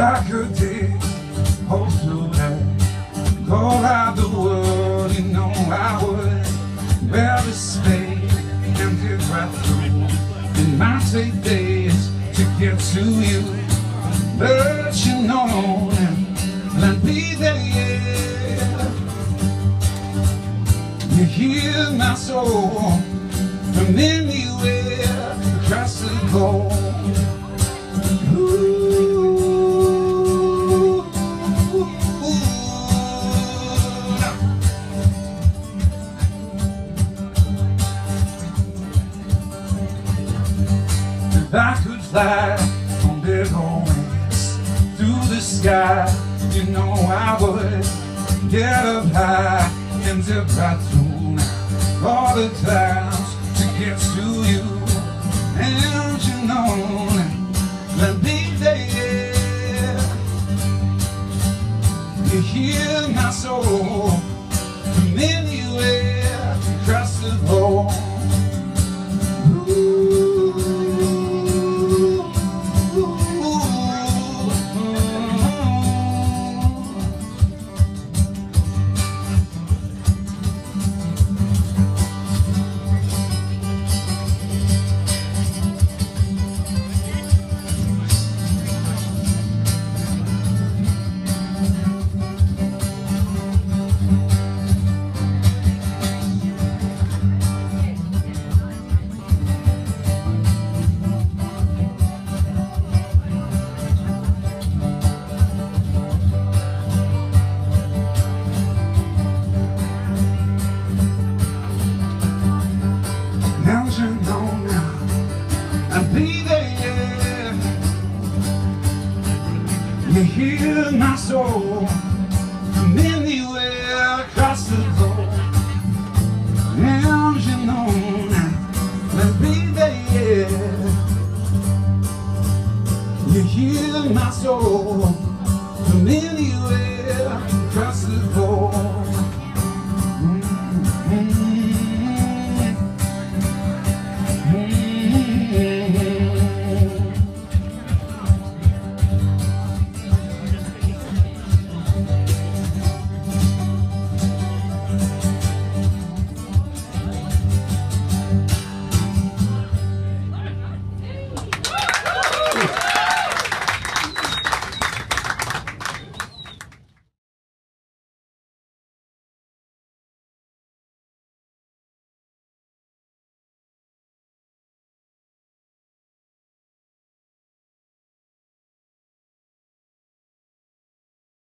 I could dig hope through that, go out the world, you know I would rather stay and dig right through. It might take days to get to you, but you know that I'll be there. You hear my soul from anywhere across the globe. If I could fly on big old wings through the sky, you know I would get up high and dip right through all the clouds to get to you. And you know that be there. You hear my soul from anywhere across the globe. Be there. You hear my soul